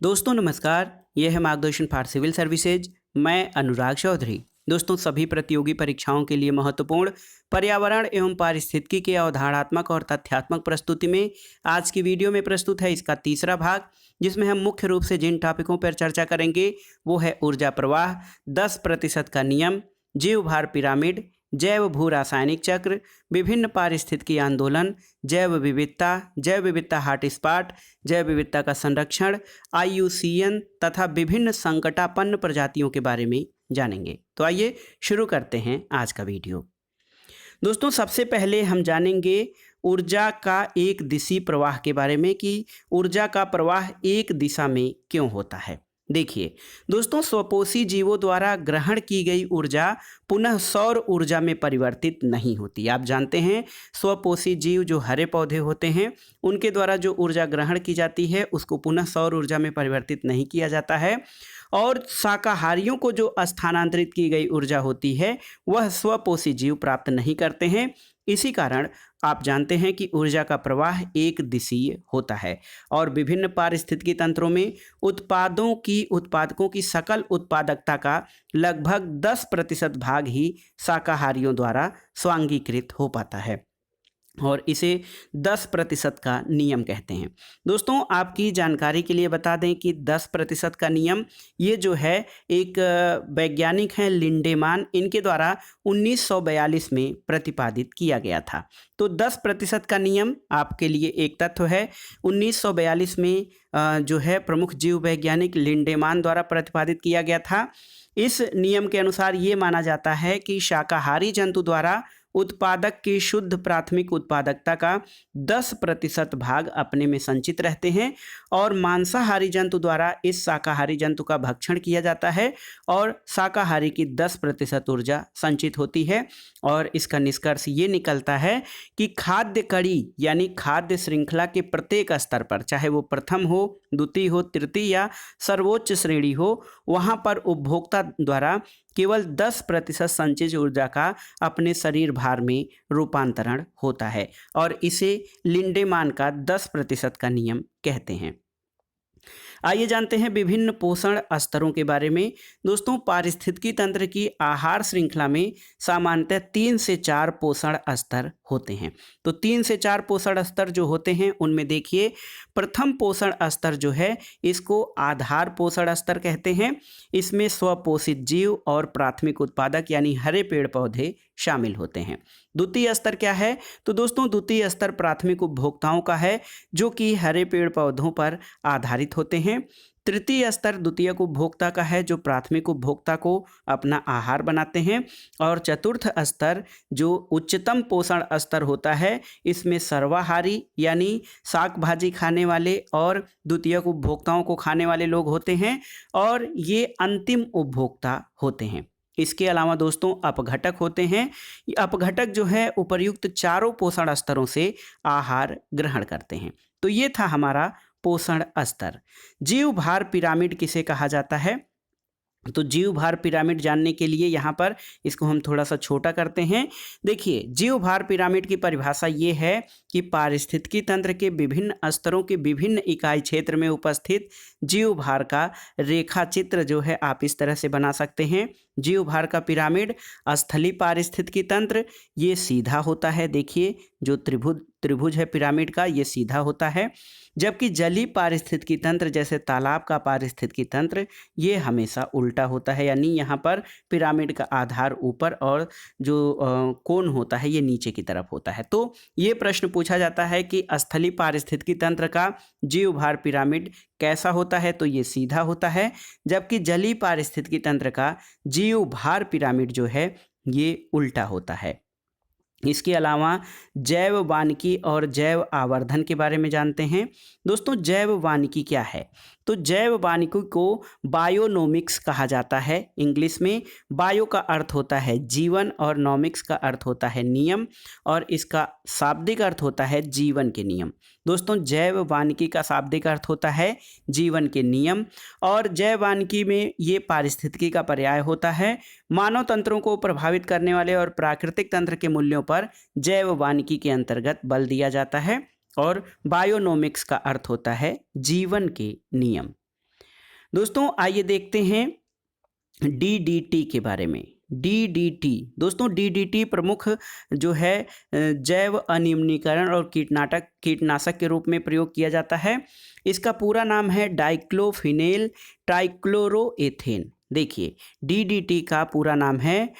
दोस्तों नमस्कार, यह है मार्गदर्शन फॉर सिविल सर्विसेज। मैं अनुराग चौधरी। दोस्तों सभी प्रतियोगी परीक्षाओं के लिए महत्वपूर्ण पर्यावरण एवं पारिस्थितिकी के अवधारणात्मक और तथ्यात्मक प्रस्तुति में आज की वीडियो में प्रस्तुत है इसका तीसरा भाग, जिसमें हम मुख्य रूप से जिन टॉपिकों पर चर्चा करेंगे वो है ऊर्जा प्रवाह, 10% का नियम, जीव भार पिरामिड, जैव भू रासायनिक चक्र, विभिन्न पारिस्थितिकी आंदोलन, जैव विविधता हॉटस्पॉट, जैव विविधता का संरक्षण, IUCN तथा विभिन्न संकटापन्न प्रजातियों के बारे में जानेंगे। तो आइए शुरू करते हैं आज का वीडियो। दोस्तों सबसे पहले हम जानेंगे ऊर्जा का एक दिशी प्रवाह के बारे में कि ऊर्जा का प्रवाह एक दिशा में क्यों होता है। देखिए दोस्तों, स्वपोषी जीवों द्वारा ग्रहण की गई ऊर्जा पुनः सौर ऊर्जा में परिवर्तित नहीं होती। आप जानते हैं स्वपोषी जीव जो हरे पौधे होते हैं उनके द्वारा जो ऊर्जा ग्रहण की जाती है उसको पुनः सौर ऊर्जा में परिवर्तित नहीं किया जाता है, और शाकाहारियों को जो स्थानांतरित की गई ऊर्जा होती है वह स्वपोषी जीव प्राप्त नहीं करते हैं। इसी कारण आप जानते हैं कि ऊर्जा का प्रवाह एक दिशीय होता है और विभिन्न पारिस्थितिकी तंत्रों में उत्पादकों की सकल उत्पादकता का लगभग 10% भाग ही शाकाहारियों द्वारा स्वांगीकृत हो पाता है और इसे 10% का नियम कहते हैं। दोस्तों आपकी जानकारी के लिए बता दें कि 10% का नियम ये जो है एक वैज्ञानिक हैं लिंडेमान, इनके द्वारा 1942 में प्रतिपादित किया गया था। तो 10% का नियम आपके लिए एक तथ्य है। 1942 में जो है प्रमुख जीव वैज्ञानिक लिंडेमान द्वारा प्रतिपादित किया गया था। इस नियम के अनुसार ये माना जाता है कि शाकाहारी जंतु द्वारा उत्पादक की शुद्ध प्राथमिक उत्पादकता का 10% भाग अपने में संचित रहते हैं और मांसाहारी जंतु द्वारा इस शाकाहारी जंतु का भक्षण किया जाता है और शाकाहारी की 10% ऊर्जा संचित होती है। और इसका निष्कर्ष ये निकलता है कि खाद्य कड़ी यानी खाद्य श्रृंखला के प्रत्येक स्तर पर, चाहे वो प्रथम हो, द्वितीय हो, तृतीय या सर्वोच्च श्रेणी हो, वहाँ पर उपभोक्ता द्वारा केवल 10% संचित ऊर्जा का अपने शरीर भार में रूपांतरण होता है और इसे लिंडेमान का 10% का नियम कहते हैं। आइए जानते हैं विभिन्न पोषण स्तरों के बारे में। दोस्तों पारिस्थितिकी तंत्र की आहार श्रृंखला में सामान्यतः 3 से 4 पोषण स्तर होते हैं। तो 3 से 4 पोषण स्तर जो होते हैं उनमें देखिए, प्रथम पोषण स्तर जो है इसको आधार पोषण स्तर कहते हैं। इसमें स्वपोषित जीव और प्राथमिक उत्पादक यानी हरे पेड़ पौधे शामिल होते हैं। द्वितीय स्तर क्या है? तो दोस्तों द्वितीय स्तर प्राथमिक उपभोक्ताओं का है जो कि हरे पेड़ पौधों पर आधारित होते हैं। तृतीय स्तर द्वितीयक उपभोक्ता का है जो प्राथमिक उपभोक्ता को अपना आहार बनाते हैं। और चतुर्थ स्तर जो उच्चतम पोषण स्तर होता है, इसमें सर्वाहारी यानी शाक भाजी खाने वाले और द्वितीयक उपभोक्ताओं को खाने वाले लोग होते हैं और ये अंतिम उपभोक्ता होते हैं। इसके अलावा दोस्तों अपघटक होते हैं। ये अपघटक जो है उपर्युक्त चारों पोषण स्तरों से आहार ग्रहण करते हैं। तो ये था हमारा पोषण स्तर। जीव भार पिरामिड किसे कहा जाता है? तो जीव भार पिरामिड जानने के लिए यहाँ पर इसको हम थोड़ा सा छोटा करते हैं। देखिए जीव भार पिरामिड की परिभाषा ये है कि पारिस्थितिकी तंत्र के विभिन्न स्तरों के विभिन्न इकाई क्षेत्र में उपस्थित जीव भार का रेखा चित्र जो है आप इस तरह से बना सकते हैं। जीव भार का पिरामिड स्थलीय पारिस्थितिकी तंत्र ये सीधा होता है। देखिए जो त्रिभुज है पिरामिड का ये सीधा होता है, जबकि जलीय पारिस्थितिकी तंत्र जैसे तालाब का पारिस्थितिकी तंत्र ये हमेशा उल्टा होता है, यानी यहाँ पर पिरामिड का आधार ऊपर और जो कोण होता है ये नीचे की तरफ होता है। तो ये प्रश्न पूछा जाता है कि स्थलीय पारिस्थितिकी तंत्र का जीव भार पिरामिड कैसा होता है? तो ये सीधा होता है, जबकि जलीय पारिस्थितिकी तंत्र का जीव भार पिरामिड जो है ये उल्टा होता है। इसके अलावा जैव वानिकी और जैव आवर्धन के बारे में जानते हैं। दोस्तों जैव वानिकी क्या है? तो जैव वानिकी को बायोनोमिक्स कहा जाता है। इंग्लिश में बायो का अर्थ होता है जीवन और नोमिक्स का अर्थ होता है नियम, और इसका शाब्दिक अर्थ होता है जीवन के नियम। दोस्तों जैव वानिकी का शाब्दिक अर्थ होता है जीवन के नियम, और जैव वानिकी में ये पारिस्थितिकी का पर्याय होता है। मानव तंत्रों को प्रभावित करने वाले और प्राकृतिक तंत्र के मूल्यों पर जैव वानिकी के अंतर्गत बल दिया जाता है, और बायोनोमिक्स का अर्थ होता है जीवन के नियम। दोस्तों आइए देखते हैं डीडीटी के बारे में। डीडीटी दोस्तों, डीडीटी प्रमुख जो है जैव अनियमिकरण और कीटनाशक के रूप में प्रयोग किया जाता है। इसका पूरा नाम है डाइक्लोफिनेल ट्राइक्लोरोएथेन। देखिए, डीडीटी का पूरा नाम है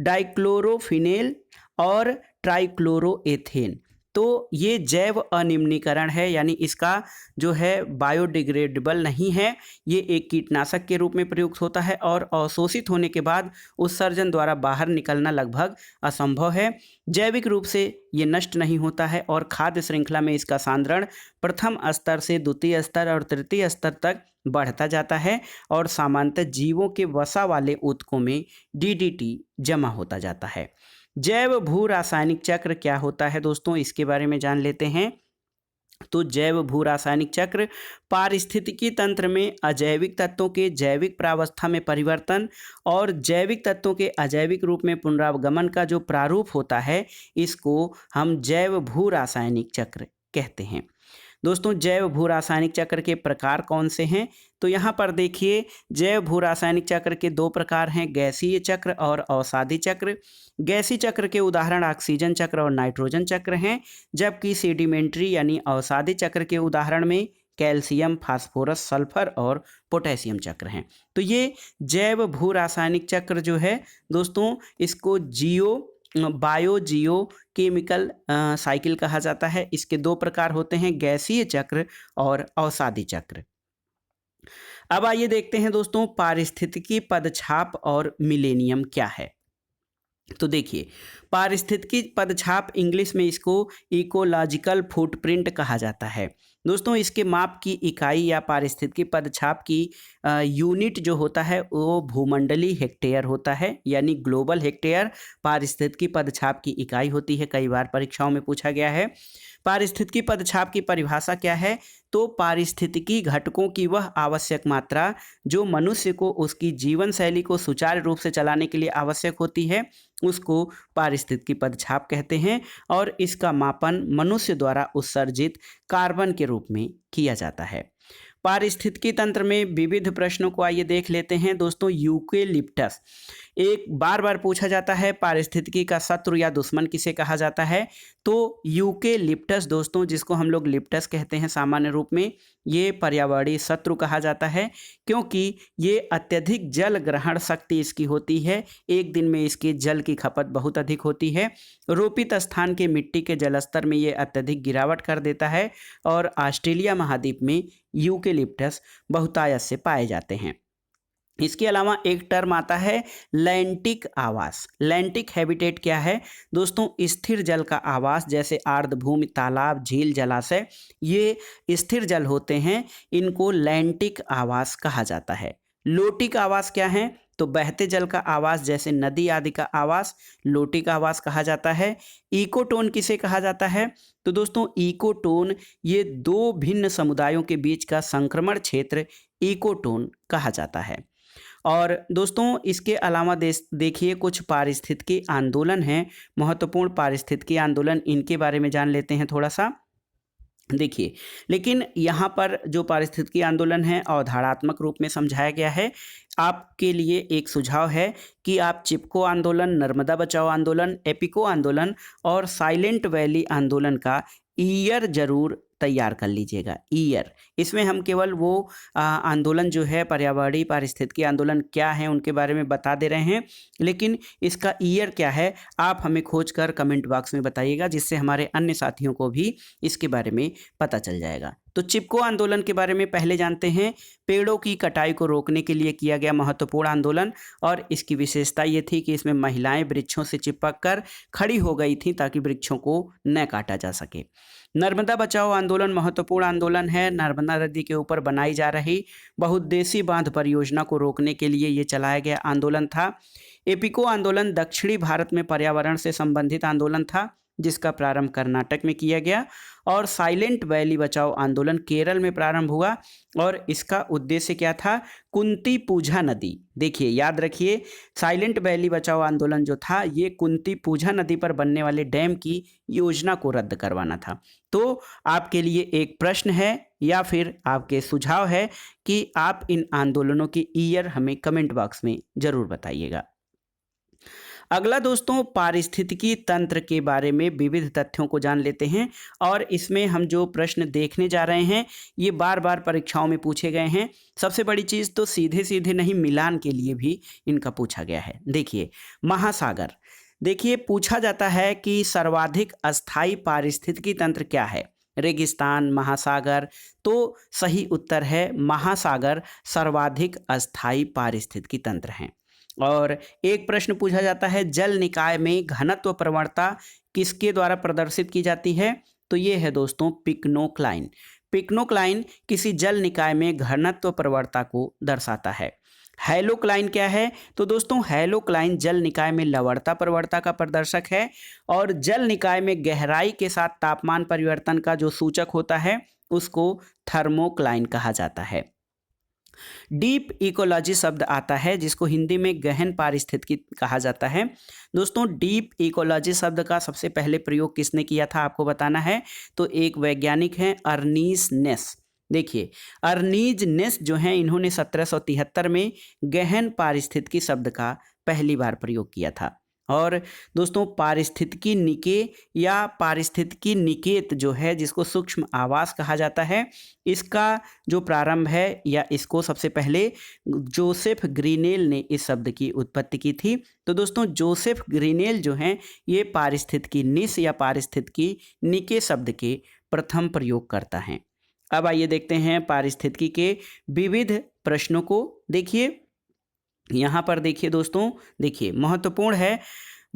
डाइक्लोरोफिनेल और ट्राइक्लोरोएथेन। तो ये जैव अनियमिकरण है, यानी इसका जो है बायोडिग्रेडेबल नहीं है। ये एक कीटनाशक के रूप में प्रयुक्त होता है और अवशोषित होने के बाद उत्सर्जन द्वारा बाहर निकलना लगभग असंभव है। जैविक रूप से ये नष्ट नहीं होता है और खाद्य श्रृंखला में इसका सांद्रण प्रथम स्तर से द्वितीय स्तर और तृतीय स्तर तक बढ़ता जाता है और सामान्यतः जीवों के वसा वाले ऊतकों में डीडीटी जमा होता जाता है। जैव भू रासायनिक चक्र क्या होता है दोस्तों, इसके बारे में जान लेते हैं। तो जैव भू रासायनिक चक्र पारिस्थितिकी तंत्र में अजैविक तत्वों के जैविक प्रावस्था में परिवर्तन और जैविक तत्वों के अजैविक रूप में पुनरागमन का जो प्रारूप होता है, इसको हम जैव भू रासायनिक चक्र कहते हैं। दोस्तों, जैव भू रासायनिक चक्र के प्रकार कौन से हैं? तो यहाँ पर देखिए, जैव भू रासायनिक चक्र के दो प्रकार हैं, गैसीय चक्र और अवसादी चक्र। गैसीय चक्र के उदाहरण ऑक्सीजन चक्र और नाइट्रोजन चक्र हैं, जबकि सेडिमेंट्री यानी अवसादी चक्र के उदाहरण में कैल्शियम, फास्फोरस, सल्फर और पोटेशियम चक्र हैं। तो ये जैव भू रासायनिक चक्र जो है दोस्तों, इसको बायोजियो केमिकल साइकिल कहा जाता है। इसके दो प्रकार होते हैं, गैसीय चक्र और अवसादी चक्र। अब आइए देखते हैं दोस्तों, पारिस्थितिकी पदछाप और मिलेनियम क्या है। तो देखिए, पारिस्थितिकी पदछाप इंग्लिश में इसको इकोलॉजिकल फुटप्रिंट कहा जाता है। दोस्तों, इसके माप की इकाई या पारिस्थितिकी पदछाप की यूनिट जो होता है वो भूमंडलीय हेक्टेयर होता है, यानी ग्लोबल हेक्टेयर पारिस्थितिकी पदछाप की इकाई होती है। कई बार परीक्षाओं में पूछा गया है। पारिस्थितिकी पदछाप की परिभाषा क्या है? तो पारिस्थितिकी घटकों की वह आवश्यक मात्रा जो मनुष्य को उसकी जीवन शैली को सुचारू रूप से चलाने के लिए आवश्यक होती है, उसको पारिस्थितिकी पदछाप कहते हैं और इसका मापन मनुष्य द्वारा उत्सर्जित कार्बन के रूप में किया जाता है। पारिस्थितिकी तंत्र में विविध प्रश्नों को आइए देख लेते हैं दोस्तों। यूकेलिप्टस एक बार पूछा जाता है, पारिस्थितिकी का शत्रु या दुश्मन किसे कहा जाता है? तो यूकेलिप्टस दोस्तों, जिसको हम लोग लिप्टस कहते हैं सामान्य रूप में, ये पर्यावरणीय शत्रु कहा जाता है क्योंकि ये अत्यधिक जल ग्रहण शक्ति इसकी होती है। एक दिन में इसके जल की खपत बहुत अधिक होती है। रोपित स्थान के मिट्टी के जलस्तर में ये अत्यधिक गिरावट कर देता है और ऑस्ट्रेलिया महाद्वीप में यूकेलिप्टस बहुतायत से पाए जाते हैं। इसके अलावा एक टर्म आता है लैंटिक आवास। लैंटिक हैबिटेट क्या है दोस्तों? स्थिर जल का आवास, जैसे आर्द्रभूमि, तालाब, झील, जलाशय, ये स्थिर जल होते हैं, इनको लैंटिक आवास कहा जाता है। लोटिक आवास क्या है? तो बहते जल का आवास, जैसे नदी आदि का आवास लोटिक आवास कहा जाता है। इकोटोन किसे कहा जाता है? तो दोस्तों, इकोटोन ये दो भिन्न समुदायों के बीच का संक्रमण क्षेत्र इकोटोन कहा जाता है। और दोस्तों, इसके अलावा देखिए, कुछ पारिस्थितिकी आंदोलन हैं, महत्वपूर्ण पारिस्थितिकी आंदोलन, इनके बारे में जान लेते हैं थोड़ा सा। देखिए, लेकिन यहाँ पर जो पारिस्थितिकी आंदोलन है अवधारणात्मक रूप में समझाया गया है। आपके लिए एक सुझाव है कि आप चिपको आंदोलन, नर्मदा बचाओ आंदोलन, एपिको आंदोलन और साइलेंट वैली आंदोलन का ईयर जरूर तैयार कर लीजिएगा। ईयर, इसमें हम केवल वो आंदोलन जो है पर्यावरणीय पारिस्थितिकी आंदोलन क्या है उनके बारे में बता दे रहे हैं, लेकिन इसका ईयर क्या है आप हमें खोज कर कमेंट बॉक्स में बताइएगा, जिससे हमारे अन्य साथियों को भी इसके बारे में पता चल जाएगा। तो चिपको आंदोलन के बारे में पहले जानते हैं। पेड़ों की कटाई को रोकने के लिए किया गया महत्वपूर्ण आंदोलन, और इसकी विशेषता ये थी कि इसमें महिलाएं वृक्षों से चिपक कर खड़ी हो गई थी ताकि वृक्षों को न काटा जा सके। नर्मदा बचाओ आंदोलन महत्वपूर्ण आंदोलन है। नर्मदा नदी के ऊपर बनाई जा रही बहुउद्देशीय बांध परियोजना को रोकने के लिए ये चलाया गया आंदोलन था। एपिको आंदोलन दक्षिणी भारत में पर्यावरण से संबंधित आंदोलन था। जिसका प्रारंभ कर्नाटक में किया गया, और साइलेंट वैली बचाओ आंदोलन केरल में प्रारंभ हुआ और इसका उद्देश्य क्या था? कुंती पूजा नदी। देखिए याद रखिए, साइलेंट वैली बचाओ आंदोलन जो था ये कुंती पूजा नदी पर बनने वाले डैम की योजना को रद्द करवाना था। तो आपके लिए एक प्रश्न है या फिर आपके सुझाव है कि आप इन आंदोलनों की ईयर हमें कमेंट बॉक्स में जरूर बताइएगा। अगला दोस्तों, पारिस्थितिकी तंत्र के बारे में विविध तथ्यों को जान लेते हैं, और इसमें हम जो प्रश्न देखने जा रहे हैं ये बार बार परीक्षाओं में पूछे गए हैं। सबसे बड़ी चीज़ तो सीधे सीधे नहीं, मिलान के लिए भी इनका पूछा गया है। देखिए महासागर, देखिए पूछा जाता है कि सर्वाधिक अस्थायी पारिस्थितिकी तंत्र क्या है? रेगिस्तान, महासागर। तो सही उत्तर है महासागर सर्वाधिक अस्थायी पारिस्थितिकी तंत्र हैं। और एक प्रश्न पूछा जाता है, जल निकाय में घनत्व प्रवणता किसके द्वारा प्रदर्शित की जाती है? तो ये है दोस्तों पिक्नोक्लाइन। पिक्नोक्लाइन किसी जल निकाय में घनत्व प्रवणता को दर्शाता है। हैलोक्लाइन क्या है? तो दोस्तों हैलोक्लाइन जल निकाय में लवणता प्रवणता का प्रदर्शक है, और जल निकाय में गहराई के साथ तापमान परिवर्तन का जो सूचक होता है उसको थर्मोक्लाइन कहा जाता है। डीप इकोलॉजी शब्द आता है जिसको हिंदी में गहन पारिस्थितिकी कहा जाता है। दोस्तों डीप इकोलॉजी शब्द का सबसे पहले प्रयोग किसने किया था आपको बताना है। तो एक वैज्ञानिक हैं अर्नीस नेस। देखिए अर्नीज नेस जो हैं इन्होंने 1773 में गहन पारिस्थितिकी शब्द का पहली बार प्रयोग किया था। और दोस्तों पारिस्थितिकी निके या पारिस्थितिकी निकेत जो है जिसको सूक्ष्म आवास कहा जाता है, इसका जो प्रारंभ है या इसको सबसे पहले जोसेफ ग्रीनेल ने इस शब्द की उत्पत्ति की थी। तो दोस्तों जोसेफ ग्रीनेल जो हैं ये पारिस्थितिकी निस या पारिस्थितिकी निके शब्द के प्रथम प्रयोगकर्ता हैं। अब आइए देखते हैं पारिस्थितिकी के विविध प्रश्नों को। देखिए यहाँ पर देखिए दोस्तों, देखिए महत्वपूर्ण है,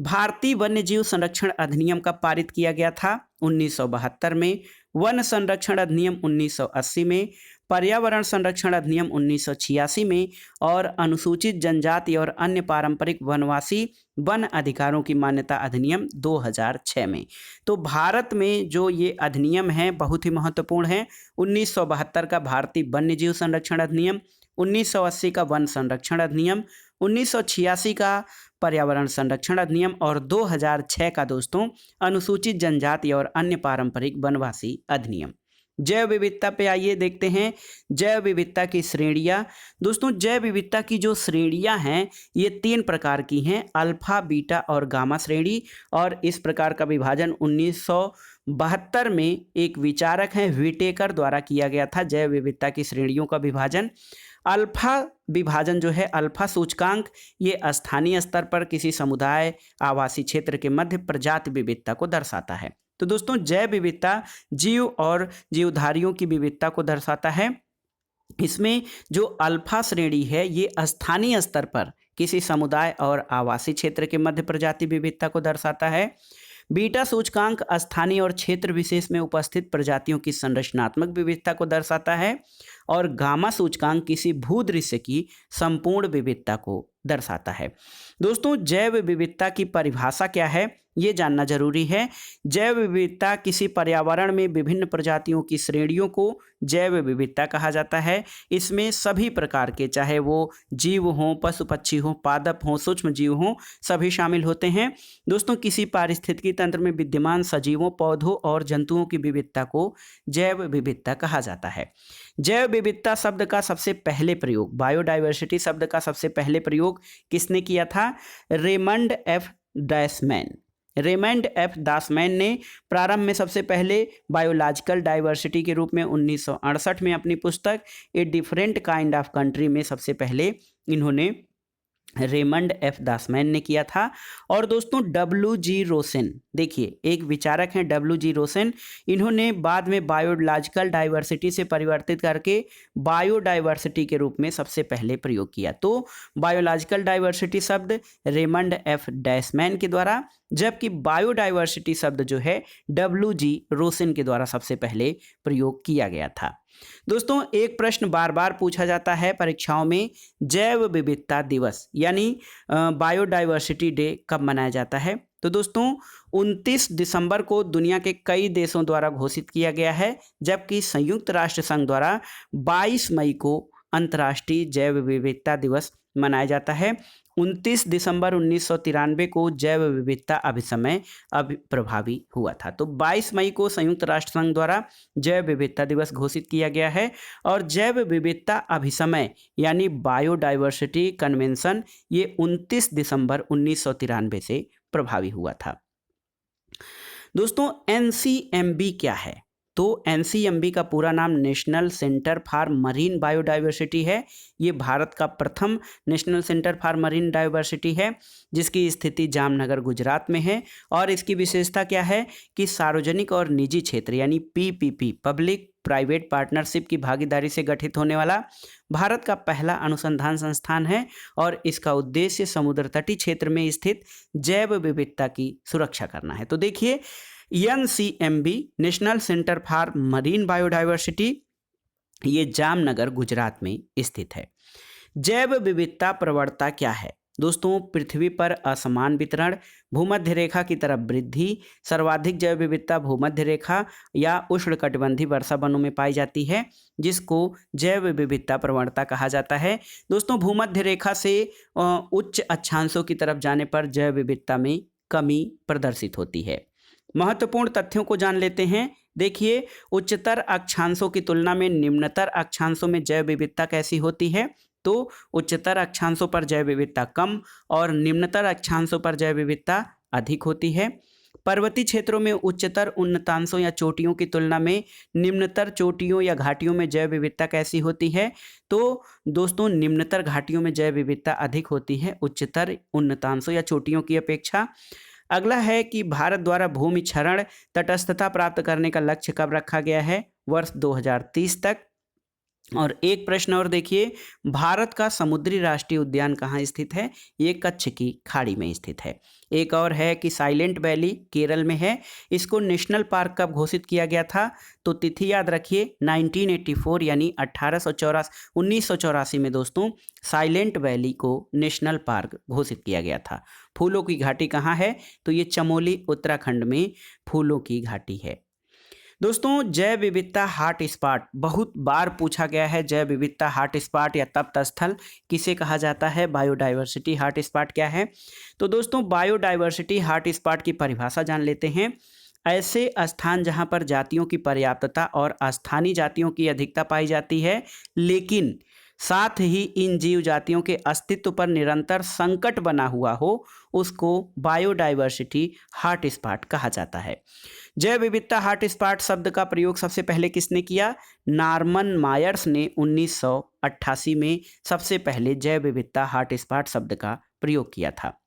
भारतीय वन्यजीव संरक्षण अधिनियम कब पारित किया गया था? 1972 में। वन संरक्षण अधिनियम 1980 में। पर्यावरण संरक्षण अधिनियम 1986 में। और अनुसूचित जनजाति और अन्य पारंपरिक वनवासी वन अधिकारों की मान्यता अधिनियम 2006 में। तो भारत में जो ये अधिनियम है बहुत ही महत्वपूर्ण है। 1972 का भारतीय वन्यजीव संरक्षण अधिनियम, 1980 का वन संरक्षण अधिनियम, 1986 का पर्यावरण संरक्षण अधिनियम और 2006 का दोस्तों अनुसूचित जनजाति और अन्य पारंपरिक वनवासी अधिनियम। जैव विविधता पे आइए देखते हैं जैव विविधता की श्रेणियाँ। दोस्तों जैव विविधता की जो श्रेणियाँ हैं ये 3 प्रकार की हैं, अल्फा, बीटा और गामा श्रेणी। और इस प्रकार का विभाजन 1972 में एक विचारक हैं व्हिटेकर द्वारा किया गया था। जैव विविधता की श्रेणियों का विभाजन, अल्फा विभाजन जो है, अल्फा सूचकांक ये स्थानीय स्तर पर किसी समुदाय आवासीय क्षेत्र के मध्य प्रजाति विविधता को दर्शाता है। तो दोस्तों जैव विविधता जीव और जीवधारियों की विविधता को दर्शाता है। इसमें जो अल्फा श्रेणी है ये स्थानीय स्तर पर किसी समुदाय और आवासीय क्षेत्र के मध्य प्रजाति विविधता को दर्शाता है। बीटा सूचकांक स्थानीय और क्षेत्र विशेष में उपस्थित प्रजातियों की संरचनात्मक विविधता को दर्शाता है। और गामा सूचकांक किसी भूदृश्य की संपूर्ण विविधता को दर्शाता है। दोस्तों जैव विविधता की परिभाषा क्या है ये जानना जरूरी है। जैव विविधता किसी पर्यावरण में विभिन्न प्रजातियों की श्रेणियों को जैव विविधता कहा जाता है। इसमें सभी प्रकार के, चाहे वो जीव हों, पशु पक्षी हों, पादप हों, सूक्ष्म जीव हों, सभी शामिल होते हैं। दोस्तों किसी पारिस्थितिकी तंत्र में विद्यमान सजीवों, पौधों और जंतुओं की विविधता को जैव विविधता कहा जाता है। जैव विविधता शब्द का सबसे पहले प्रयोग, बायोडाइवर्सिटी शब्द का सबसे पहले प्रयोग किसने किया था? Raymond F Dasmann. Raymond F Dasmann ने प्रारंभ में सबसे पहले बायोलॉजिकल डाइवर्सिटी के रूप में 1968 में अपनी पुस्तक a different kind of country में सबसे पहले इन्होंने रेमंड एफ दासमैन ने किया था। और दोस्तों WG रोसेन, देखिए एक विचारक हैं WG रोसेन, इन्होंने बाद में बायोलॉजिकल डाइवर्सिटी से परिवर्तित करके बायोडाइवर्सिटी के रूप में सबसे पहले प्रयोग किया। तो बायोलॉजिकल डाइवर्सिटी शब्द रेमंड एफ दासमैन के द्वारा, जबकि बायोडाइवर्सिटी शब्द जो है WG रोसेन के द्वारा सबसे पहले प्रयोग किया गया था। दोस्तों एक प्रश्न बार बार पूछा जाता है परीक्षाओं में, जैव विविधता दिवस यानी बायोडाइवर्सिटी डे कब मनाया जाता है? तो दोस्तों 29 दिसंबर को दुनिया के कई देशों द्वारा घोषित किया गया है, जबकि संयुक्त राष्ट्र संघ द्वारा 22 मई को अंतर्राष्ट्रीय जैव विविधता दिवस मनाया जाता है। 29 दिसंबर 1993 को जैव विविधता अभिसमय प्रभावी हुआ था। तो 22 मई को संयुक्त राष्ट्र संघ द्वारा जैव विविधता दिवस घोषित किया गया है और जैव विविधता अभिसमय यानी बायोडाइवर्सिटी कन्वेंशन ये 29 दिसंबर 1993 से प्रभावी हुआ था। दोस्तों एनसीएमबी क्या है? तो एनसीएमबी का पूरा नाम national centre for marine biodiversity है। ये भारत का प्रथम national centre for marine diversity है, जिसकी स्थिति जामनगर गुजरात में है। और इसकी विशेषता क्या है कि सार्वजनिक और निजी क्षेत्र यानी पीपीपी पब्लिक प्राइवेट पार्टनरशिप की भागीदारी से गठित होने वाला भारत का पहला अनुसंधान संस्थान है और इसका उद्देश्य समुद्र तटीय क्षेत्र में स्थित जैव विविधता की सुरक्षा करना है। तो देखिए NCMB national centre for marine biodiversity ये जामनगर गुजरात में स्थित है। जैव विविधता प्रवणता क्या है? दोस्तों पृथ्वी पर असमान वितरण, भूमध्य रेखा की तरफ वृद्धि, सर्वाधिक जैव विविधता भूमध्य रेखा या उष्णकटिबंधीय वर्षा वनों में पाई जाती है, जिसको जैव विविधता प्रवणता कहा जाता है। दोस्तों भूमध्य रेखा से उच्च अक्षांशों की तरफ जाने पर जैव विविधता में कमी प्रदर्शित होती है। महत्वपूर्ण तथ्यों को जान लेते हैं। देखिए उच्चतर अक्षांशों की तुलना में निम्नतर अक्षांशों में जैव विविधता कैसी होती है? तो उच्चतर अक्षांशों पर जैव विविधता कम और निम्नतर अक्षांशों पर जैव विविधता अधिक होती है। पर्वतीय क्षेत्रों में उच्चतर उन्नतांशों या चोटियों की तुलना में निम्नतर चोटियों या घाटियों में जैव विविधता कैसी होती है? तो दोस्तों निम्नतर घाटियों में जैव विविधता अधिक होती है उच्चतर उन्नतांशों या चोटियों की अपेक्षा। अगला है कि भारत द्वारा भूमि क्षरण तटस्थता प्राप्त करने का लक्ष्य कब रखा गया है? वर्ष 2030 तक। और एक प्रश्न और देखिए, भारत का समुद्री राष्ट्रीय उद्यान कहाँ स्थित है? ये कच्छ की खाड़ी में स्थित है। एक और है कि साइलेंट वैली केरल में है, इसको नेशनल पार्क कब घोषित किया गया था? तो तिथि याद रखिए 1984 यानी 1984 में दोस्तों साइलेंट वैली को नेशनल पार्क घोषित किया गया था। फूलों की घाटी कहाँ है? तो ये चमोली उत्तराखंड में फूलों की घाटी है। दोस्तों जैव विविधता हॉट स्पॉट बहुत बार पूछा गया है। जैव विविधता हॉट स्पॉट या तप्त स्थल किसे कहा जाता है? बायोडाइवर्सिटी हॉट स्पॉट क्या है? तो दोस्तों बायोडाइवर्सिटी हॉट स्पॉट की परिभाषा जान लेते हैं। ऐसे स्थान जहां पर जातियों की पर्याप्तता और स्थानीय जातियों की अधिकता पाई जाती है, लेकिन साथ ही इन जीव जातियों के अस्तित्व पर निरंतर संकट बना हुआ हो, उसको बायोडाइवर्सिटी हॉट स्पॉट कहा जाता है। जैव विविधता हॉट स्पॉट शब्द का प्रयोग सबसे पहले किसने किया? नॉर्मन मायर्स ने 1988 में सबसे पहले जैव विविधता हॉट स्पॉट शब्द का प्रयोग किया था।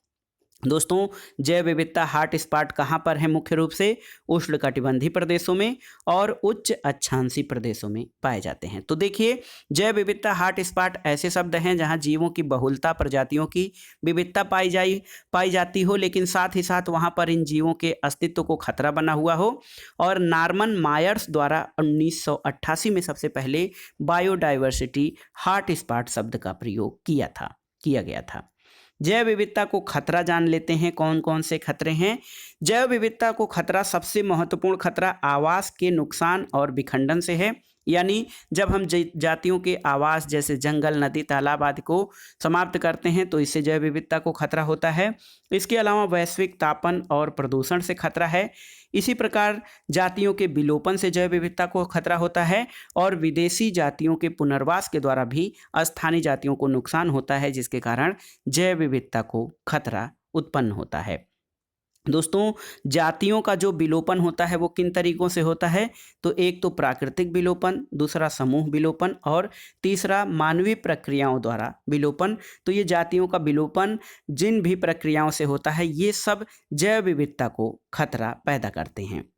दोस्तों जैव विविधता हॉट स्पॉट कहाँ पर है? मुख्य रूप से उष्णकटिबंधीय प्रदेशों में और उच्च अक्षांशीय प्रदेशों में पाए जाते हैं। तो देखिए जैव विविधता हॉट स्पॉट ऐसे शब्द हैं जहाँ जीवों की बहुलता, प्रजातियों की विविधता पाई जाती हो, लेकिन साथ ही साथ वहाँ पर इन जीवों के अस्तित्व को खतरा बना हुआ हो। और नॉर्मन मायर्स द्वारा 1988 में सबसे पहले बायोडाइवर्सिटी हॉट स्पॉट शब्द का प्रयोग किया गया था। जैव विविधता को खतरा जान लेते हैं। कौन कौन से खतरे हैं? जैव विविधता को खतरा, सबसे महत्वपूर्ण खतरा आवास के नुकसान और विखंडन से है। यानी जब हम जातियों के आवास जैसे जंगल, नदी, तालाब आदि को समाप्त करते हैं तो इससे जैव विविधता को खतरा होता है। इसके अलावा वैश्विक तापन और प्रदूषण से खतरा है। इसी प्रकार जातियों के विलोपन से जैव विविधता को खतरा होता है और विदेशी जातियों के पुनर्वास के द्वारा भी स्थानीय जातियों को नुकसान होता है, जिसके कारण जैव विविधता को खतरा उत्पन्न होता है। दोस्तों जातियों का जो विलोपन होता है वो किन तरीकों से होता है? तो एक तो प्राकृतिक विलोपन, दूसरा समूह विलोपन और तीसरा मानवीय प्रक्रियाओं द्वारा विलोपन। तो ये जातियों का विलोपन जिन भी प्रक्रियाओं से होता है ये सब जैव विविधता को खतरा पैदा करते हैं।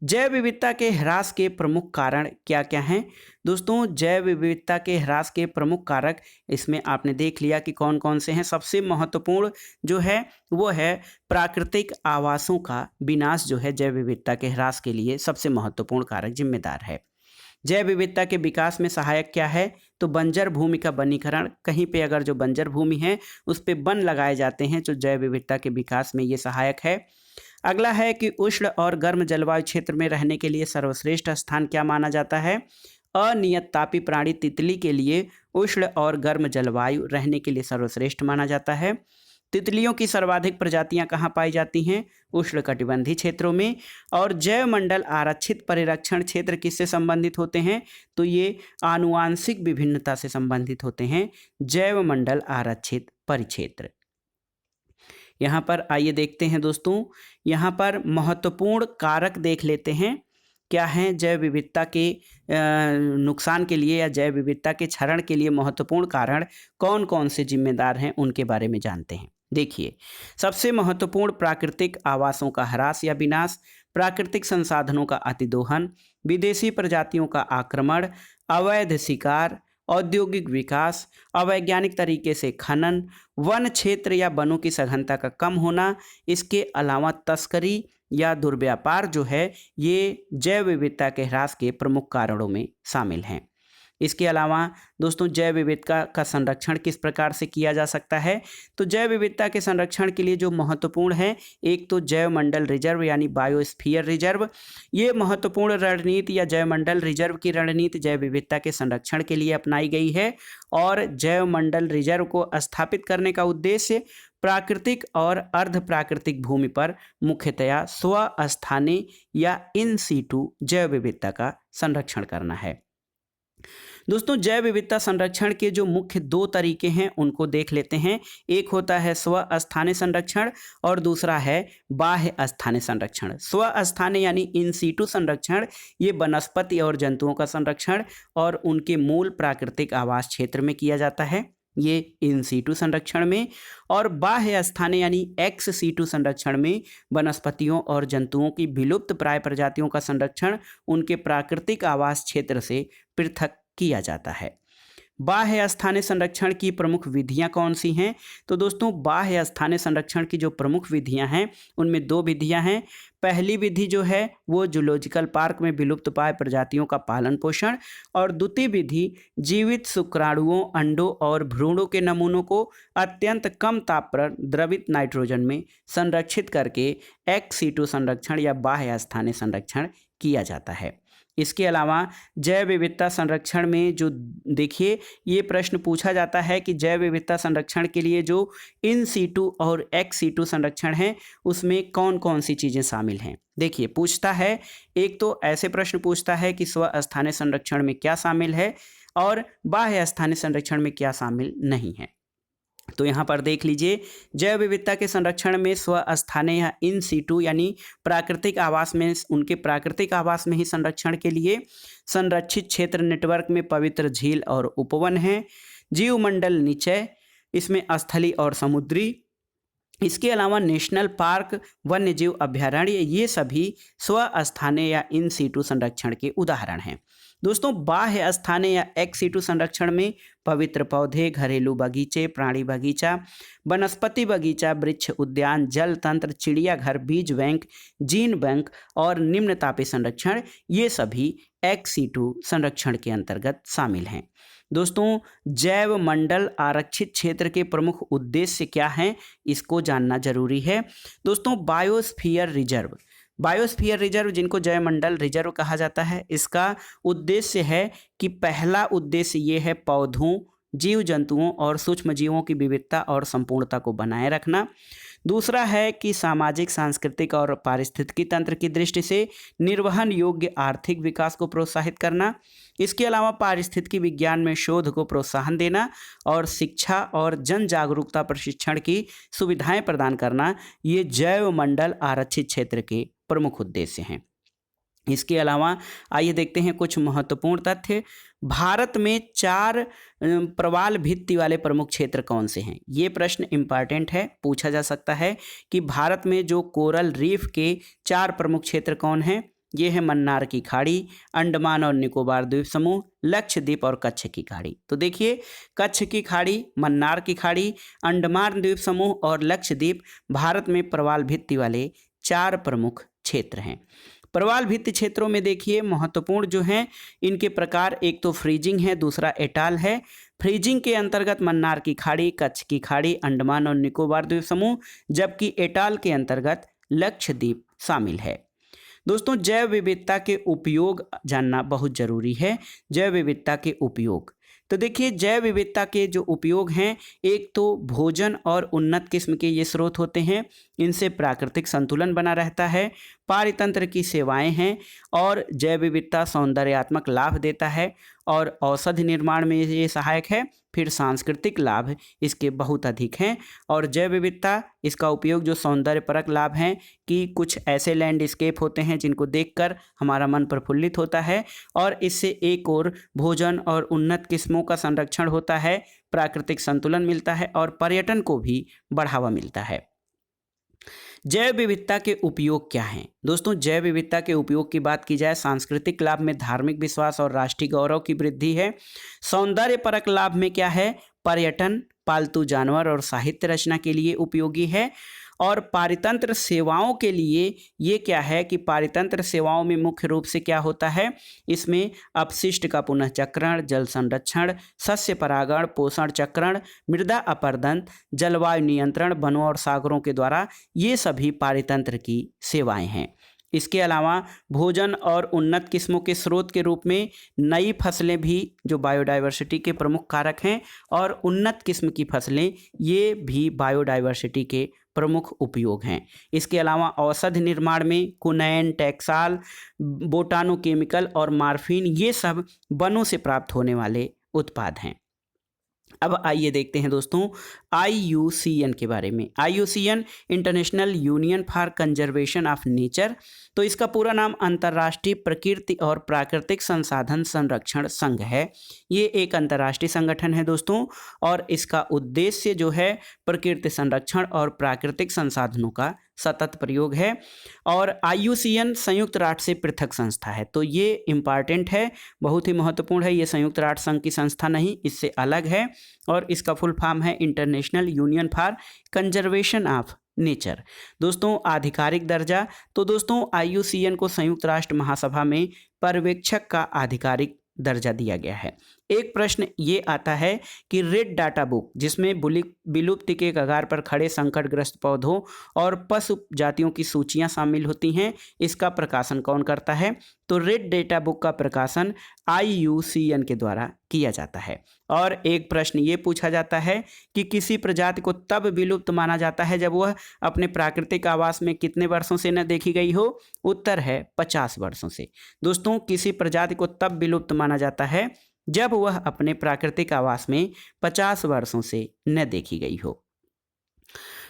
जैव विविधता के ह्रास के प्रमुख कारण क्या क्या हैं? दोस्तों जैव विविधता के ह्रास के प्रमुख कारक इसमें आपने देख लिया कि कौन कौन से हैं। सबसे महत्वपूर्ण जो है वो है प्राकृतिक आवासों का विनाश, जो है जैव विविधता के ह्रास के लिए सबसे महत्वपूर्ण कारक जिम्मेदार है। जैव विविधता के विकास में सहायक क्या है? तो बंजर भूमि का वनीकरण। कहीं पे अगर जो बंजर भूमि है उस पे वन लगाए जाते हैं तो जैव विविधता के विकास में ये सहायक है। अगला है कि उष्ण और गर्म जलवायु क्षेत्र में रहने के लिए सर्वश्रेष्ठ स्थान क्या माना जाता है? अनियत तापी प्राणी तितली के लिए उष्ण और गर्म जलवायु रहने के लिए सर्वश्रेष्ठ माना जाता है। तितलियों की सर्वाधिक प्रजातियां कहाँ पाई जाती हैं? उष्णकटिबंधीय क्षेत्रों में। और जैवमंडल आरक्षित परिरक्षण क्षेत्र किससे संबंधित होते हैं? तो ये आनुवांशिक विभिन्नता से संबंधित होते हैं, जैवमंडल आरक्षित परिक्षेत्र। यहाँ पर आइए देखते हैं दोस्तों, यहाँ पर महत्वपूर्ण कारक देख लेते हैं क्या हैं जैव विविधता के नुकसान के लिए या जैव विविधता के क्षरण के लिए महत्वपूर्ण कारण कौन कौन से जिम्मेदार हैं, उनके बारे में जानते हैं। देखिए, सबसे महत्वपूर्ण प्राकृतिक आवासों का ह्रास या विनाश, प्राकृतिक संसाधनों का अतिदोहन, विदेशी प्रजातियों का आक्रमण, अवैध शिकार, औद्योगिक विकास, अवैज्ञानिक तरीके से खनन, वन क्षेत्र या वनों की सघनता का कम होना, इसके अलावा तस्करी या दुर्व्यापार जो है, ये जैव विविधता के ह्रास के प्रमुख कारणों में शामिल हैं। इसके अलावा दोस्तों, जैव विविधता का संरक्षण किस प्रकार से किया जा सकता है? तो जैव विविधता के संरक्षण के लिए जो महत्वपूर्ण है, एक तो जैव मंडल रिजर्व यानी बायोस्फीयर रिजर्व। ये महत्वपूर्ण रणनीति या जैव मंडल रिजर्व की रणनीति जैव विविधता के संरक्षण के लिए अपनाई गई है। और जैव मंडल रिजर्व को स्थापित करने का उद्देश्य प्राकृतिक और अर्ध प्राकृतिक भूमि पर मुख्यतया स्वस्थानीय या इन सीटू जैव विविधता का संरक्षण करना है। दोस्तों, जैव विविधता संरक्षण के जो मुख्य दो तरीके हैं उनको देख लेते हैं। एक होता है स्वस्थानीय संरक्षण और दूसरा है बाह्य स्थानीय संरक्षण। स्वस्थानीय यानी इन सीटू संरक्षण, ये वनस्पति और जंतुओं का संरक्षण और उनके मूल प्राकृतिक आवास क्षेत्र में किया जाता है, ये इन सीटू संरक्षण में। और बाह्य स्थानीय यानी एक्स सीटू संरक्षण में वनस्पतियों और जंतुओं की विलुप्त प्राय प्रजातियों का संरक्षण उनके प्राकृतिक आवास क्षेत्र से पृथक किया जाता है। बाह्य स्थानीय संरक्षण की प्रमुख विधियां कौन सी हैं? तो दोस्तों, बाह्य स्थानीय संरक्षण की जो प्रमुख विधियां हैं उनमें दो विधियां हैं। पहली विधि जो है वो जूलॉजिकल पार्क में विलुप्त पाए प्रजातियों का पालन पोषण, और द्वितीय विधि जीवित शुक्राणुओं, अंडों और भ्रूणों के नमूनों को अत्यंत कम ताप पर द्रवित नाइट्रोजन में संरक्षित करके एक्स सीटू संरक्षण या बाह्य स्थानीय संरक्षण किया जाता है। इसके अलावा जैव विविधता संरक्षण में जो देखिए, ये प्रश्न पूछा जाता है कि जैव विविधता संरक्षण के लिए जो इन सीटू और एक्स सीटू संरक्षण है उसमें कौन कौन सी चीज़ें शामिल हैं। देखिए, पूछता है, एक तो ऐसे प्रश्न पूछता है कि स्वस्थानीय संरक्षण में क्या शामिल है और बाह्य स्थानीय संरक्षण में क्या शामिल नहीं है। तो यहाँ पर देख लीजिए, जैव विविधता के संरक्षण में स्वस्थानीय या इन सीटू यानी प्राकृतिक आवास में, उनके प्राकृतिक आवास में ही संरक्षण के लिए संरक्षित क्षेत्र नेटवर्क में पवित्र झील और उपवन है। जीवमंडल निचय, इसमें स्थलीय और समुद्री। इसके अलावा नेशनल पार्क, वन्य जीव अभ्यारण्य, ये सभी स्वस्थानीय या इन सीटू संरक्षण के उदाहरण हैं। दोस्तों, बाह्य स्थानीय या एक्स सीटू संरक्षण में पवित्र पौधे, घरेलू बगीचे, प्राणी बगीचा, वनस्पति बगीचा, वृक्ष उद्यान, जल तंत्र, चिड़ियाघर, बीज बैंक, जीन बैंक और निम्न तापीय संरक्षण, ये सभी एक्स सीटू संरक्षण के अंतर्गत शामिल हैं। दोस्तों, जैव मंडल आरक्षित क्षेत्र के प्रमुख उद्देश्य क्या हैं, इसको जानना जरूरी है। दोस्तों, बायोस्फीयर रिजर्व, बायोस्फीयर रिजर्व जिनको जैव मंडल रिजर्व कहा जाता है, इसका उद्देश्य है कि पहला उद्देश्य ये है पौधों, जीव जंतुओं और सूक्ष्म जीवों की विविधता और संपूर्णता को बनाए रखना। दूसरा है कि सामाजिक, सांस्कृतिक और पारिस्थितिकी तंत्र की दृष्टि से निर्वहन योग्य आर्थिक विकास को प्रोत्साहित करना। इसके अलावा पारिस्थितिकी विज्ञान में शोध को प्रोत्साहन देना और शिक्षा और जन जागरूकता प्रशिक्षण की सुविधाएं प्रदान करना, ये जैव मंडल आरक्षित क्षेत्र के प्रमुख उद्देश्य हैं। इसके अलावा आइए देखते हैं कुछ महत्वपूर्ण तथ्य। भारत में 4 प्रवाल भित्ति वाले प्रमुख क्षेत्र कौन से हैं? ये प्रश्न इंपॉर्टेंट है, पूछा जा सकता है कि भारत में जो कोरल रीफ के 4 प्रमुख क्षेत्र कौन हैं? ये है मन्नार की खाड़ी, अंडमान और निकोबार द्वीप समूह, लक्षद्वीप और कच्छ की खाड़ी। तो देखिए, कच्छ की खाड़ी, मन्नार की खाड़ी, अंडमान द्वीप समूह और लक्षद्वीप भारत में प्रवाल भित्ति वाले 4 प्रमुख क्षेत्र हैं। प्रवाल भित्ति क्षेत्रों में देखिए महत्वपूर्ण जो हैं इनके प्रकार, एक तो फ्रीजिंग है, दूसरा एटाल है। फ्रीजिंग के अंतर्गत मन्नार की खाड़ी, कच्छ की खाड़ी, अंडमान और निकोबार द्वीप समूह, जबकि एटाल के अंतर्गत लक्षद्वीप शामिल है। दोस्तों, जैव विविधता के उपयोग जानना बहुत जरूरी है। जैव विविधता के उपयोग, तो देखिए जैव विविधता के जो उपयोग हैं, एक तो भोजन और उन्नत किस्म के ये स्रोत होते हैं, इनसे प्राकृतिक संतुलन बना रहता है, पारितंत्र की सेवाएं हैं और जैव विविधता सौंदर्यात्मक लाभ देता है और औषधि निर्माण में ये सहायक है। फिर सांस्कृतिक लाभ इसके बहुत अधिक हैं और जैव विविधता इसका उपयोग जो सौंदर्यपरक लाभ हैं कि कुछ ऐसे लैंडस्केप होते हैं जिनको देखकर हमारा मन प्रफुल्लित होता है और इससे एक और भोजन और उन्नत किस्मों का संरक्षण होता है, प्राकृतिक संतुलन मिलता है और पर्यटन को भी बढ़ावा मिलता है। जैव विविधता के उपयोग क्या हैं? दोस्तों, जैव विविधता के उपयोग की बात की जाए, सांस्कृतिक लाभ में धार्मिक विश्वास और राष्ट्रीय गौरव की वृद्धि है। सौंदर्यपरक लाभ में क्या है? पर्यटन, पालतू जानवर और साहित्य रचना के लिए उपयोगी है। और पारितंत्र सेवाओं के लिए ये क्या है कि पारितंत्र सेवाओं में मुख्य रूप से क्या होता है, इसमें अपशिष्ट का पुनःचक्रण, जल संरक्षण, शस्य परागण, पोषण चक्रण, मृदा अपरदन, जलवायु नियंत्रण, वनों और सागरों के द्वारा, ये सभी पारितंत्र की सेवाएं हैं। इसके अलावा भोजन और उन्नत किस्मों के स्रोत के रूप में नई फसलें भी जो बायोडाइवर्सिटी के प्रमुख कारक हैं और उन्नत किस्म की फसलें ये भी बायोडाइवर्सिटी के प्रमुख उपयोग हैं। इसके अलावा औषधि निर्माण में कुनैन, टैक्साल, बोटानोकेमिकल और मार्फिन ये सब वनों से प्राप्त होने वाले उत्पाद हैं। अब आइए देखते हैं दोस्तों IUCN के बारे में। IUCN international union for conservation of nature, तो इसका पूरा नाम अंतर्राष्ट्रीय प्रकृति और प्राकृतिक संसाधन संरक्षण संघ है। ये एक अंतर्राष्ट्रीय संगठन है दोस्तों और इसका उद्देश्य जो है प्रकृति संरक्षण और प्राकृतिक संसाधनों का सतत प्रयोग है। और IUCN संयुक्त राष्ट्र से पृथक संस्था है, तो ये इम्पॉर्टेंट है, बहुत ही महत्वपूर्ण है। ये संयुक्त राष्ट्र संघ की संस्था नहीं, इससे अलग है और इसका फुल फॉर्म है international union for conservation of nature. दोस्तों, आधिकारिक दर्जा, तो दोस्तों IUCN को संयुक्त राष्ट्र महासभा में पर्यवेक्षक का आधिकारिक दर्जा दिया गया है। एक प्रश्न ये आता है कि रेड डाटा बुक, जिसमें विलुप्ति के कगार पर खड़े संकटग्रस्त पौधों और पशु जातियों की सूचियां शामिल होती हैं, इसका प्रकाशन कौन करता है? तो रेड डाटा बुक का प्रकाशन IUCN के द्वारा किया जाता है। और एक प्रश्न ये पूछा जाता है कि किसी प्रजाति को तब विलुप्त माना जाता है जब वह अपने प्राकृतिक आवास में कितने वर्षों से न देखी गई हो? उत्तर है 50 वर्षों से। दोस्तों, किसी प्रजाति को तब विलुप्त माना जाता है जब वह अपने प्राकृतिक आवास में 50 वर्षों से न देखी गई हो।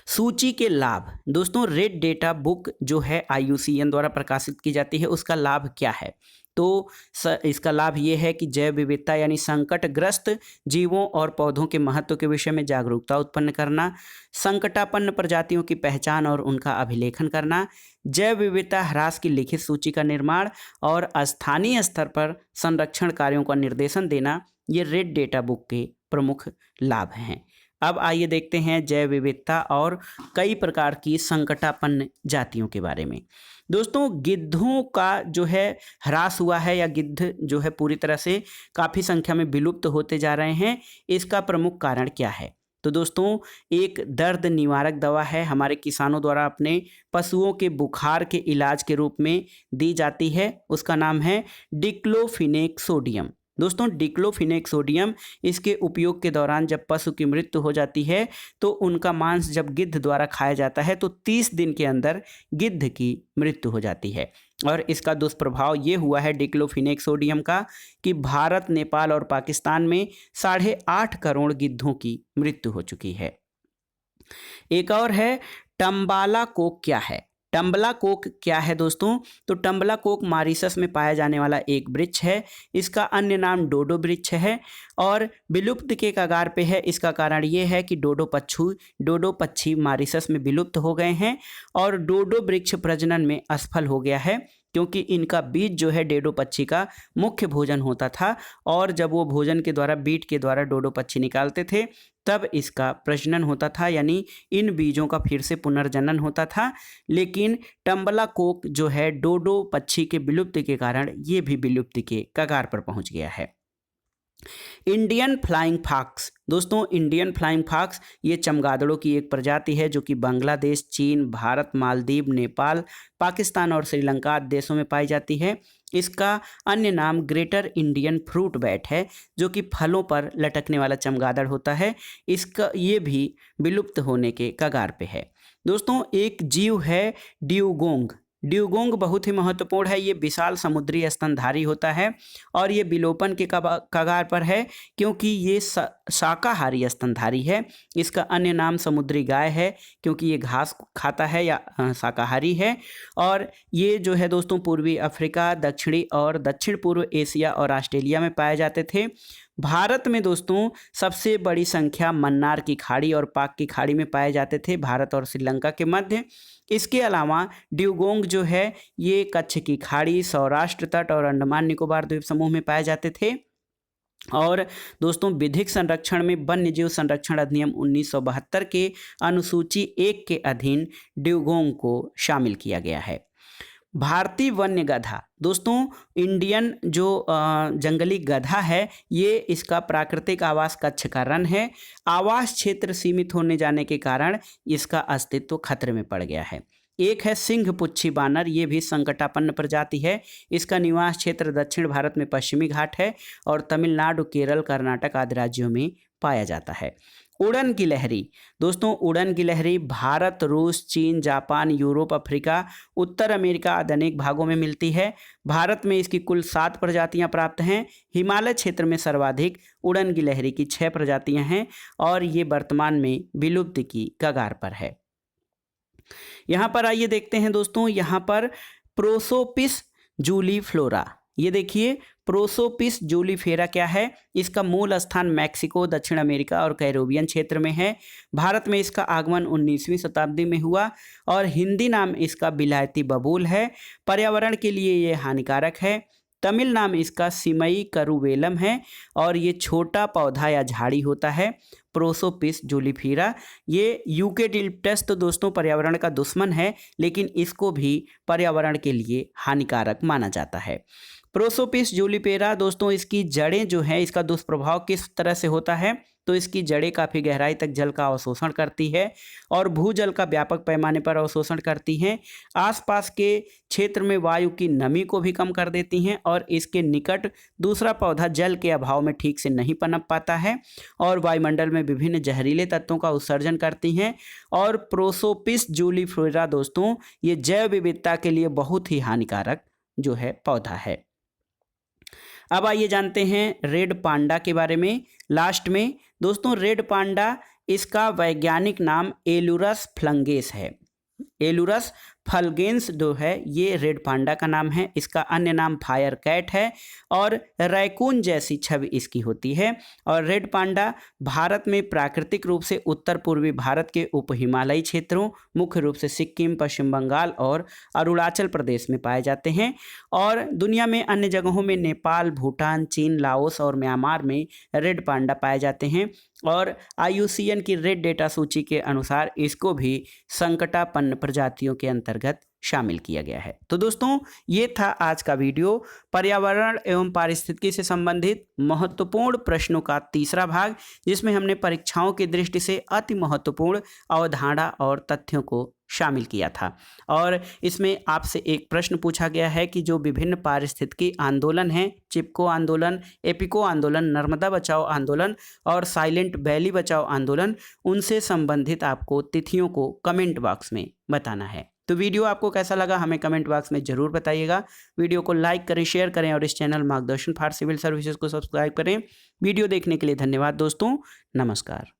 सूची के लाभ, दोस्तों रेड डेटा बुक जो है IUCN द्वारा प्रकाशित की जाती है, उसका लाभ क्या है? तो इसका लाभ ये है कि जैव विविधता यानी संकटग्रस्त जीवों और पौधों के महत्व के विषय में जागरूकता उत्पन्न करना, संकटापन्न प्रजातियों की पहचान और उनका अभिलेखन करना, जैव विविधता ह्रास की लिखित सूची का निर्माण और स्थानीय स्तर पर संरक्षण कार्यों का निर्देशन देना, ये रेड डेटा बुक के प्रमुख लाभ हैं। अब आइए देखते हैं जैव विविधता और कई प्रकार की संकटापन्न जातियों के बारे में। दोस्तों, गिद्धों का जो है ह्रास हुआ है या गिद्ध जो है पूरी तरह से काफ़ी संख्या में विलुप्त होते जा रहे हैं, इसका प्रमुख कारण क्या है? तो दोस्तों, एक दर्द निवारक दवा है, हमारे किसानों द्वारा अपने पशुओं के बुखार के इलाज के रूप में दी जाती है, उसका नाम है डिक्लोफिनेक सोडियम। दोस्तों, डिक्लोफिनेक सोडियम, इसके उपयोग के दौरान जब पशु की मृत्यु हो जाती है तो उनका मांस जब गिद्ध द्वारा खाया जाता है तो 30 दिन के अंदर गिद्ध की मृत्यु हो जाती है। और इसका दुष्प्रभाव ये हुआ है डिक्लोफिनेक सोडियम का कि भारत, नेपाल और पाकिस्तान में 8.5 करोड़ गिद्धों की मृत्यु हो चुकी है। एक और है टम्बाला कोक। क्या है टम्बला कोक? क्या है दोस्तों? तो टम्बला कोक मॉरीशस में पाया जाने वाला एक वृक्ष है, इसका अन्य नाम डोडो वृक्ष है और विलुप्त के कगार पे है। इसका कारण ये है कि डोडो पक्षी मॉरीशस में विलुप्त हो गए हैं और डोडो वृक्ष प्रजनन में असफल हो गया है, क्योंकि इनका बीज जो है डोडो पक्षी का मुख्य भोजन होता था और जब वो भोजन के द्वारा बीज के द्वारा डोडो पक्षी निकालते थे तब इसका प्रजनन होता था, यानी इन बीजों का फिर से पुनर्जनन होता था। लेकिन टम्बला कोक जो है डोडो पक्षी के विलुप्ति के कारण ये भी विलुप्ति के कगार पर पहुंच गया है। इंडियन फ्लाइंग फॉक्स, दोस्तों इंडियन फ्लाइंग फॉक्स ये चमगादड़ों की एक प्रजाति है जो कि बांग्लादेश, चीन, भारत, मालदीव, नेपाल, पाकिस्तान और श्रीलंका आदि देशों में पाई जाती है। इसका अन्य नाम ग्रेटर इंडियन फ्रूट बैट है जो कि फलों पर लटकने वाला चमगादड़ होता है। इसका ये भी विलुप्त होने के कगार पे है। दोस्तों एक जीव है ड्यूगोंग। ड्यूगोंग बहुत ही महत्वपूर्ण है। ये विशाल समुद्री स्तनधारी होता है और ये विलोपन के कगार पर है क्योंकि ये शाकाहारी स्तनधारी है। इसका अन्य नाम समुद्री गाय है क्योंकि ये घास खाता है या शाकाहारी है। और ये जो है दोस्तों पूर्वी अफ्रीका, दक्षिणी और दक्षिण पूर्व एशिया और ऑस्ट्रेलिया में पाए जाते थे। भारत में दोस्तों सबसे बड़ी संख्या मन्नार की खाड़ी और पाक की खाड़ी में पाए जाते थे, भारत और श्रीलंका के मध्य। इसके अलावा ड्यूगोंग जो है ये कच्छ की खाड़ी, सौराष्ट्र तट और अंडमान निकोबार द्वीप समूह में पाए जाते थे। और दोस्तों विधिक संरक्षण में वन्यजीव संरक्षण अधिनियम 1972 के अनुसूची 1 के अधीन ड्यूगोंग को शामिल किया गया है। भारतीय वन्य गधा, दोस्तों इंडियन जो जंगली गधा है ये इसका प्राकृतिक आवास कच्छ का रन है। आवास क्षेत्र सीमित होने जाने के कारण इसका अस्तित्व खतरे में पड़ गया है। एक है सिंह पुच्छी बानर, ये भी संकटापन्न प्रजाति है। इसका निवास क्षेत्र दक्षिण भारत में पश्चिमी घाट है और तमिलनाडु, केरल, कर्नाटक आदि राज्यों में पाया जाता है। उड़न गिलहरी, दोस्तों उड़न गिलहरी भारत, रूस, चीन, जापान, यूरोप, अफ्रीका, उत्तर अमेरिका आदि अनेक भागों में मिलती है। भारत में इसकी कुल 7 प्रजातियां प्राप्त हैं। हिमालय क्षेत्र में सर्वाधिक उड़न गिलहरी की 6 प्रजातियां हैं और ये वर्तमान में विलुप्त की कगार पर है। यहाँ पर आइए देखते हैं दोस्तों, यहाँ पर प्रोसोपिस जूलीफ्लोरा, ये देखिए प्रोसोपिस जूलीफेरा क्या है। इसका मूल स्थान मैक्सिको, दक्षिण अमेरिका और कैरेबियन क्षेत्र में है। भारत में इसका आगमन 19वीं शताब्दी में हुआ और हिंदी नाम इसका बिलायती बबूल है। पर्यावरण के लिए ये हानिकारक है। तमिल नाम इसका सिमई करुवेलम है और ये छोटा पौधा या झाड़ी होता है। प्रोसोपिस जूलीफेरा ये यूकेलिप्टस तो दोस्तों पर्यावरण का दुश्मन है, लेकिन इसको भी पर्यावरण के लिए हानिकारक माना जाता है। प्रोसोपिस जूलीफेरा दोस्तों इसकी जड़ें जो हैं, इसका दुष्प्रभाव किस तरह से होता है तो इसकी जड़ें काफ़ी गहराई तक जल का अवशोषण करती है और भूजल का व्यापक पैमाने पर अवशोषण करती हैं। आसपास के क्षेत्र में वायु की नमी को भी कम कर देती हैं और इसके निकट दूसरा पौधा जल के अभाव में ठीक से नहीं पनप पाता है और वायुमंडल में विभिन्न जहरीले तत्वों का उत्सर्जन करती हैं। और प्रोसोपिस जूलीफेरा दोस्तों ये जैव विविधता के लिए बहुत ही हानिकारक जो है पौधा है। अब आइए जानते हैं रेड पांडा के बारे में लास्ट में। दोस्तों रेड पांडा इसका वैज्ञानिक नाम एलुरस फ्लंगेस है। एलुरस फ्लंगेंस जो है ये रेड पांडा का नाम है। इसका अन्य नाम फायर कैट है और रैकून जैसी छवि इसकी होती है। और रेड पांडा भारत में प्राकृतिक रूप से उत्तर पूर्वी भारत के उप हिमालयी क्षेत्रों, मुख्य रूप से सिक्किम, पश्चिम बंगाल और अरुणाचल प्रदेश में पाए जाते हैं। और दुनिया में अन्य जगहों में नेपाल, भूटान, चीन, लाओस और म्यांमार में रेड पांडा पाए जाते हैं। और IUCN की रेड डेटा सूची के अनुसार इसको भी संकटापन्न प्रजातियों के अंतर्गत शामिल किया गया है। तो दोस्तों ये था आज का वीडियो, पर्यावरण एवं पारिस्थितिकी से संबंधित महत्वपूर्ण प्रश्नों का तीसरा भाग, जिसमें हमने परीक्षाओं की दृष्टि से अति महत्वपूर्ण अवधारणा और तथ्यों को शामिल किया था। और इसमें आपसे एक प्रश्न पूछा गया है कि जो विभिन्न पारिस्थितिकी आंदोलन हैं, चिपको आंदोलन, एपिको आंदोलन, नर्मदा बचाओ आंदोलन और साइलेंट वैली बचाओ आंदोलन, उनसे संबंधित आपको तिथियों को कमेंट बॉक्स में बताना है। तो वीडियो आपको कैसा लगा हमें कमेंट बॉक्स में ज़रूर बताइएगा। वीडियो को लाइक करें, शेयर करें और इस चैनल मार्गदर्शन फॉर सिविल सर्विसेज को सब्सक्राइब करें। वीडियो देखने के लिए धन्यवाद दोस्तों, नमस्कार।